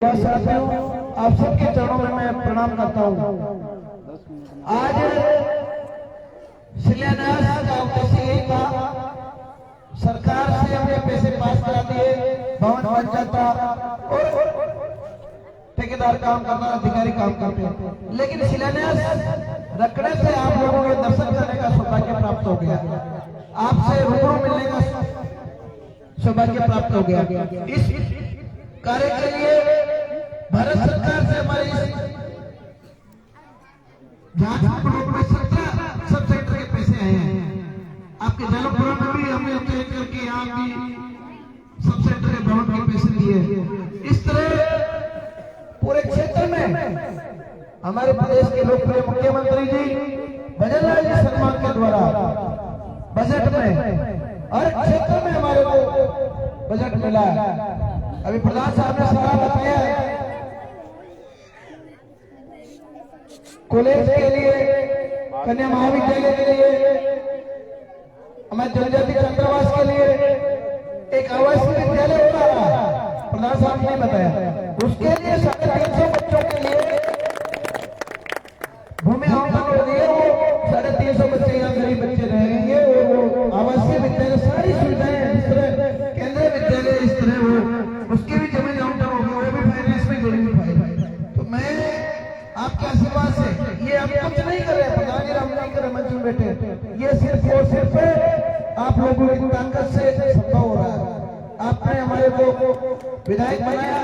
आप सबके चरणों में मैं प्रणाम करता हूँ। आज शिलान्यास का उद्देश्य यही था, सरकार से हमने पैसे पास करा दिए, भवन बन जाता और ठेकेदार काम करना, अधिकारी काम करते हैं, लेकिन शिलान्यास रखने से आप लोगों के दर्शन करने का सौभाग्य प्राप्त हो गया, आपसे रूबरू मिलने का सौभाग्य प्राप्त हो गया। इस कार्य के लिए भारत सरकार से हमारी झारखंड ब्लॉक में 17 सब सेक्टर के पैसे आए हैं। आपके जलमपुरा में भी हमने तय करके यहाँ भी सब सेक्टर के भवन के पैसे दिए। इस तरह पूरे क्षेत्र में हमारे प्रदेश के लोकप्रिय मुख्यमंत्री जी भजनलाल जी सम्मान के द्वारा बजट में हर क्षेत्र में हमारे को बजट मिला है। अभी प्रधान साहब ने सारा बताया है, कॉलेज के लिए, कन्या महाविद्यालय के लिए, हमारे जनजाति छात्रावास के लिए एक आवासीय विद्यालय हो रहा है, प्रधान साहब ने बताया। उसके लिए 350 बच्चों के लिए भूमि आवंटन हो रही है। वो 350 बच्चे यहाँ गरीब बच्चे रहेंगे और वो आवासीय विद्यालय सारी सुविधाएं जिस तरह केंद्रीय विद्यालय इस तरह वो उसके भी जमीन आवंटन होगी, वो भी फाइनेंस में जरूरी है। तो मैं आपके आशीर्वाद से, ये हम कुछ नहीं कर रहे, प्रधान जी हम नहीं कर रहे मंच में बैठे, ये सिर्फ और सिर्फ आप लोगों की ताकत से संभव हो रहा है। आपने हमारे को विधायक बनाया,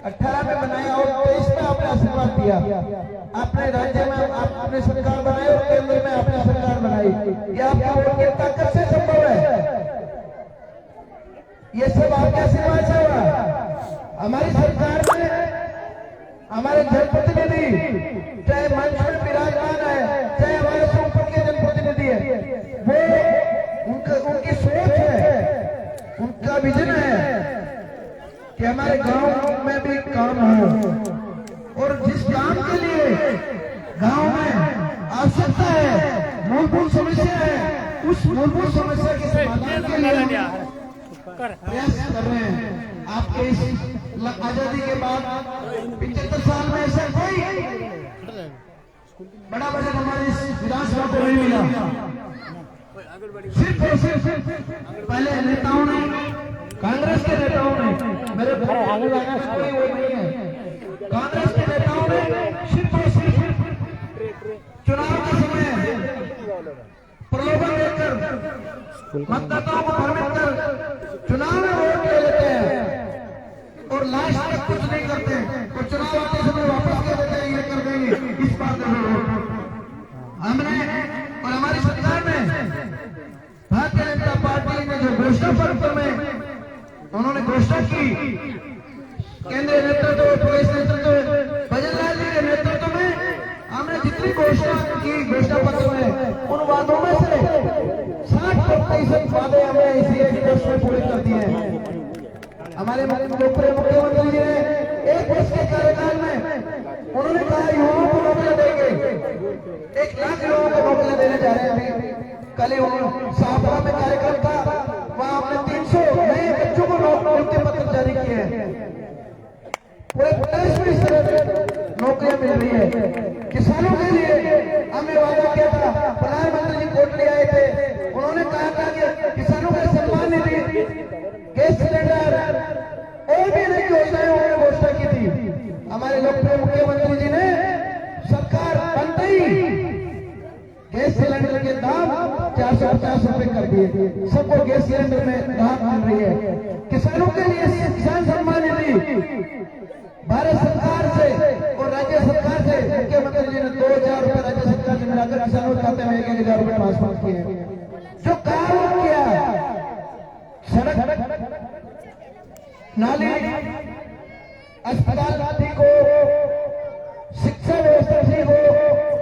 18 में बनाया और 23 में आपने आशीर्वाद दिया। आपने राज्य में आपने सरकार बनाई और केंद्र में आपने सरकार बनाई, ये आपके वोट की ताकत से संभव है। ये सब आपके आशीर्वाद से हुआ। हमारी सरकार में हमारे जनप्रतिनिधि चाहे मंच में विराजमान है, चाहे हमारे से ऊपर के जनप्रतिनिधि है, वो उनकी सोच है, उनका विजन है कि हमारे गांव में भी काम हो और जिस काम के लिए गांव में आवश्यकता है, मूलभूत समस्या है, उस मूलभूत समस्या के समाधान के लिए प्रयास कर रहे हैं। आपके इस आजादी के बाद 75 साल में ऐसा कोई बड़ा बजट हमारे विधानसभा को नहीं मिला। सिर्फ और सिर्फ पहले नेताओं ने, कांग्रेस के नेताओं ने, मेरे आगे जाना कोई वो नहीं है, कांग्रेस के नेताओं ने सिर्फ और सिर्फ चुनाव के समय प्रलोभन देकर मतदाताओं को भ्रमित कर चुनाव में वोट ले लेते हैं और लास्ट तक कुछ नहीं करते और चुनाव आते समय वापस कर देते हैं, ये कर देंगे, इस बात में हमने और हमारी सरकार ने भारतीय जनता पार्टी ने जो घोषणा पत्र में उन्होंने घोषणा की, केंद्रीय नेतृत्व, प्रदेश नेतृत्व, भजनलाल जी के नेतृत्व में हमने जितनी घोषणा की घोषणा पत्र में, उन वादों में से 60% वादे हमने इसी एक वर्ष में पूरे कर दिए हैं। हमारे लोकप्रिय मुख्यमंत्री जी ने 1 वर्ष के कार्यकाल में उन्होंने कहा युवाओं को नौकरियां देंगे, 1 लाख युवाओं को नौकरियां देने जा रहे हैं। अभी कल ही शाहपुरा में कार्यक्रम था, वहां हमने 300 नए बच्चों को नियुक्ति पत्र जारी किए हैं। पूरे प्रदेश में इस तरह नौकरियां मिल रही है। किसानों के लिए हमने वादा किया था, प्रधानमंत्री जी कोटली आए थे, उन्होंने कहा था कि किसानों का सम्मान निधि, गैस सिलेंडर और भी अनेक योजनाएं उन्होंने घोषणा की थी। हमारे लोकप्रिय मुख्यमंत्री जी ने सरकार बनते ही गैस सिलेंडर के दाम 450 रुपए कर दिए, सबको गैस सिलेंडर में राहत मिल रही है। किसानों के लिए किसान सम्मान निधि भारत सरकार से और राज्य सरकार से मुख्यमंत्री जी ने 2000 रुपए राज्य सरकार से मिलाकर किसानों के खाते में 1000 रुपए ट्रांसफर किए। जो काम किया, सड़क, नाली, अस्पताल ठीक हो, शिक्षा व्यवस्था ठीक हो,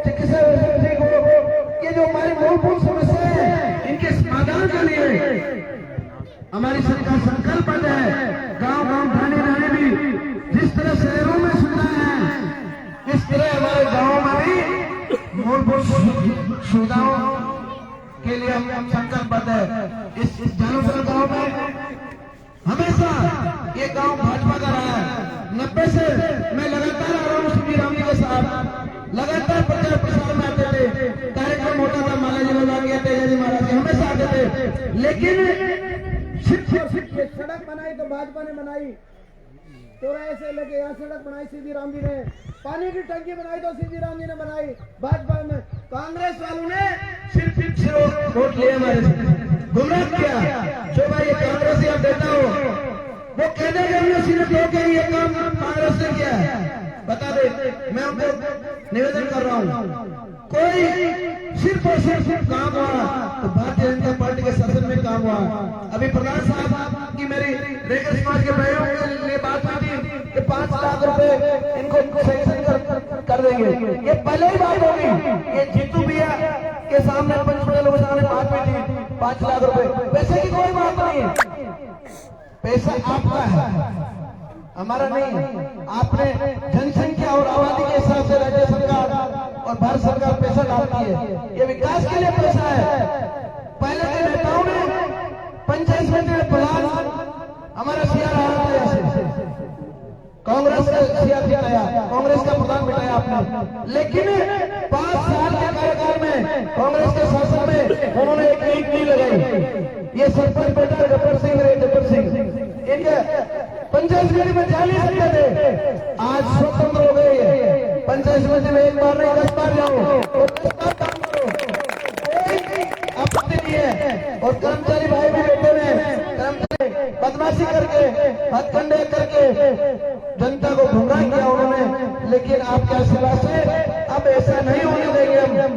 चिकित्सा व्यवस्था ठीक हो, ये जो हमारी मूलभूत समस्याएं हैं, इनके समाधान के लिए हमारी सरकार संकल्पबद्ध है। गांव गांव थाने थाने भी जिस तरह शहरों में सुविधाएं हैं, इस तरह हमारे गांवों में भी मूलभूत सुविधाओं के लिए हम संकल्पबद्ध है। इस जालूसर गांव में हमेशा ये गांव भाजपा का रहा है, 90 से मैं लगातार आ रहा हूँ श्री राम जी के साथ, लगातार प्रचार प्रसार में आते थे। कार्यक्रम होता था, मालाजी महाराज, तेजाजी महाराज हमेशा आते थे। लेकिन सड़क बनाई तो भाजपा ने बनाई, चौराहे से लेके यहाँ सड़क बनाई सीधी राम जी ने, पानी की टंकी बनाई तो सीधी राम जी ने बनाई भाजपा में। कांग्रेस वालों ने सिर्फ वोट लिए हमारे से गुमराह किया। जो भाई ये कांग्रेस ही आप देता हो, वो कहने के हमने सिर्फ दो के ये काम कांग्रेस ने किया है, बता दे। मैं आपको निवेदन कर रहा हूँ, कोई सिर्फ और सिर्फ काम हुआ तो भारतीय जनता पार्टी के शासन में काम हुआ। अभी प्रधान साहब की मेरी रेखा समाज के भाइयों के लिए बात हुई थी कि 5 लाख रुपए इनको सैंक्शन कर देंगे। ये पहले ही बात होगी। ये जीतू भैया के सामने पंचमढ़ी लोगों के सामने बात हुई थी 5 लाख रुपए। पैसे की कोई बात नहीं है, पैसा आपका है, हमारा नहीं है। आपने जनसंख्या और आबादी के हिसाब से राज्य सरकार और भारत सरकार पैसा डालती है, ये विकास के लिए पैसा है। पहले के नेताओं ने पंचायत समिति में प्रधान हमारा सीआर रहा था, कांग्रेस का सीआर बिठाया, कांग्रेस का प्रधान बिठाया आपने। लेकिन 5 साल के कार्यकाल में कांग्रेस के शासन में उन्होंने एक नींद नहीं लगाई। ये सरपंच बेटा गब्बर सिंह इनके पंचायत समिति में 40 सदस्य थे, आज स्वतंत्र हो गए। पंचायत समिति में एक बार नहीं 10 बार जाओ और 10 बार काम करो, कोई आपत्ति नहीं है। और कर्मचारी भाई भी बैठे हुए, कर्मचारी बदमाशी करके, हथकंडे करके जनता को गुमराह किया उन्होंने। लेकिन आपके आशीर्वाद से अब ऐसा नहीं होने देंगे। हम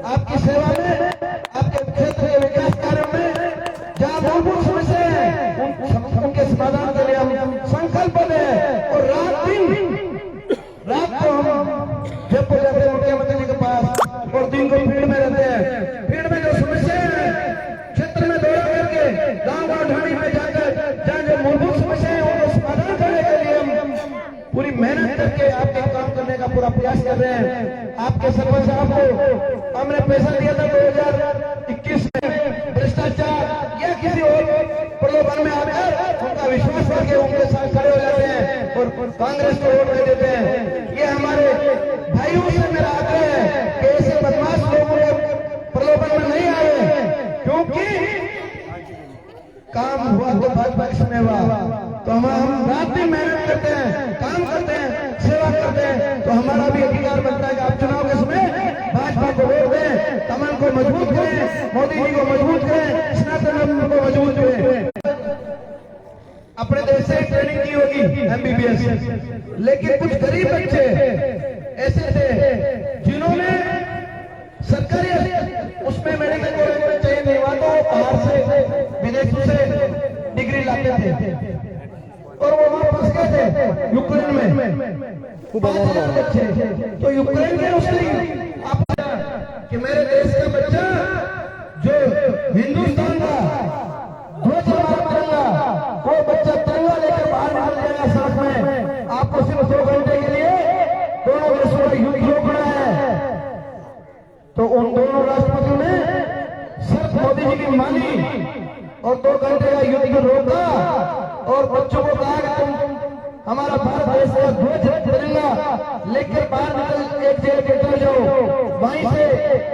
आपकी सेवा में, आपके क्षेत्र के विकास कार्यों में जहाँ मूलभूत समस्या है उनके समाधान के लिए हम संकल्पबद्ध हैं। और रात को हम जयपुर जाते हैं मुख्यमंत्री जी के पास और दिन को भीड़ में रहते हैं। भीड़ में जो समस्या है क्षेत्र में दौरा करके गाँव ढाणी में जाकर जहाँ जो मूलभूत समस्या है उनको समाधान करने के लिए हम पूरी मेहनत करके आपके काम करने का पूरा प्रयास कर रहे हैं। आपके सरपंच साहब को हमने पैसा दिया था 2021 में, भ्रष्टाचार या किसी और प्रलोभन में आकर उनका विश्वास करके उनके साथ खड़े हो जाते हैं और कांग्रेस को वोट दे देते हैं। ये हमारे भाइयों से मेरा आग्रह है कि ऐसे बदमाश लोगों के प्रलोभन में नहीं आए, क्योंकि काम हुआ तो भाजपा के समय हुआ। तो हम रात दिन मेहनत करते हैं, काम करते हैं, सेवा करते हैं, तो हमारा भी अधिकार बनता है कि आप चुनाव के समय भाजपा को वोट दें, कमल को मजबूत करें, मोदी जी को मजबूत करें, सनातन धर्म को मजबूत करें। अपने देश से ट्रेनिंग की होगी MBBS, लेकिन कुछ गरीब बच्चे ऐसे थे जिन्होंने सरकारी उसमें मेडिकल कॉलेज में चाहिए नहीं हुआ तो बाहर से विदेशों से डिग्री लाते थे और वो वहां फंस गए थे यूक्रेन में। 5,000 बच्चे तो यूक्रेन में उसने आप कि मेरे देश का बच्चा जो हिंदुस्तान का ध्वज करेगा, वो बच्चा तिरंगा लेकर बाहर निकल जाएगा सड़क में। आपको सिर्फ 2 घंटे के लिए दोनों देशों का युद्ध रोकना है। तो उन दोनों राष्ट्रपतियों ने सिर्फ मोदी जी की मानी और 2 घंटे का युद्ध रोका और बच्चों को कहा कि तुम हमारा भारत देश का ध्वज तिरंगा लेकर बाहर निकल एक जेल के अंदर जाओ, वहीं से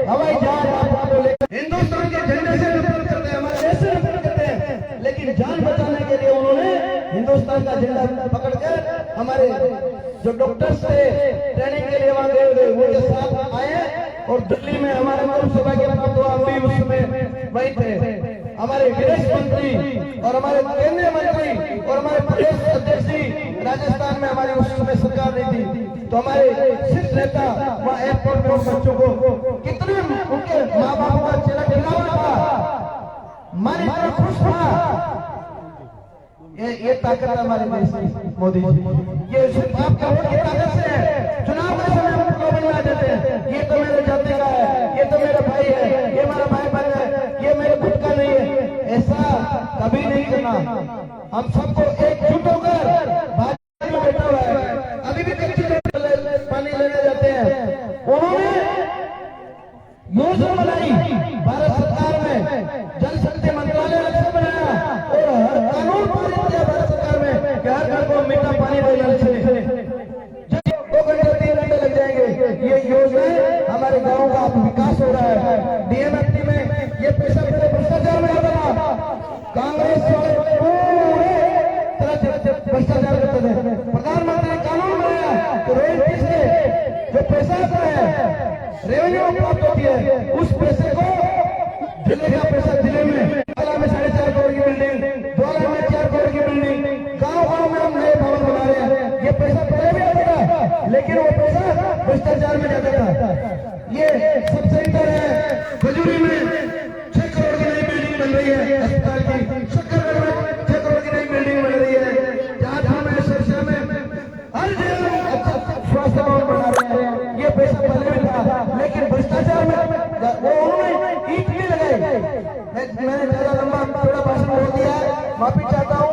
हवाई जहाज आपको लेकर हिंदुस्तान के झंडे से नफरत करते हैं, हमारे देश से नफरत करते हैं। लेकिन जान बचाने के लिए उन्होंने हिंदुस्तान का झंडा पकड़कर हमारे जो डॉक्टर्स थे ट्रेनिंग के लिए वहां गए उनके साथ आए और दिल्ली में हमारे सौभाग्य प्राप्त हुआ, हम भी उसमें वही थे। हमारे विदेश मंत्री और हमारे केंद्रीय मंत्री और हमारे प्रदेश अध्यक्ष जी राजस्थान में हमारी उस समय सरकार नहीं थी, तो हमारे शीर्ष नेता वहाँ एयरपोर्ट में उन बच्चों को कितने उनके माँ बाप का चेहरा खिलावा था, मारी खुश था। ये ताकत हमारे देश की मोदी जी, ये सिर्फ आपके वोट की ताकत से है। चुनाव के समय हम लोग बनवा देते हैं, ये तो मेरे जाति का है, ये तो मेरा भाई है, ये मेरा भाई बहन है, ये मेरे खुद का नहीं है। ऐसा कभी नहीं करना। हम सबको एकजुट होकर भाजपा में बैठा हुआ है, अभी भी कच्ची पानी लेने जाते हैं। उन्होंने योजना बनाई भारत सरकार में, जल शक्ति मंत्रालय अलग से बनाया और कानून पारित किया भारत सरकार में कि हर घर को मीठा पानी देना चाहिए। रेवेन्यू प्राप्त होती है, उस पैसे को जिले का पैसा जिले में, जिला में 4.5 करोड़ की बिल्डिंग, द्वारा में 4 करोड़ की बिल्डिंग, गाँव में हम नए भवन बना रहे हैं। ये पैसा पहले भी आता था, लेकिन वो पैसा भ्रष्टाचार में जाता था। ये सब सेंटर है, खजूरी में 6 करोड़ की नई बिल्डिंग बन रही है अस्पताल की, शक्करगढ़ में 6 करोड़ की नई बिल्डिंग बन रही है, जहाँ में सिरसा में हर जगह स्वास्थ्य भवन बना रहे हैं। ये पैसा पहले भी था, लेकिन भ्रष्टाचार में वो उन्होंने ईंट नहीं लगाई। मैंने ज्यादा लंबा थोड़ा भाषण बोल दिया, माफी चाहता हूँ।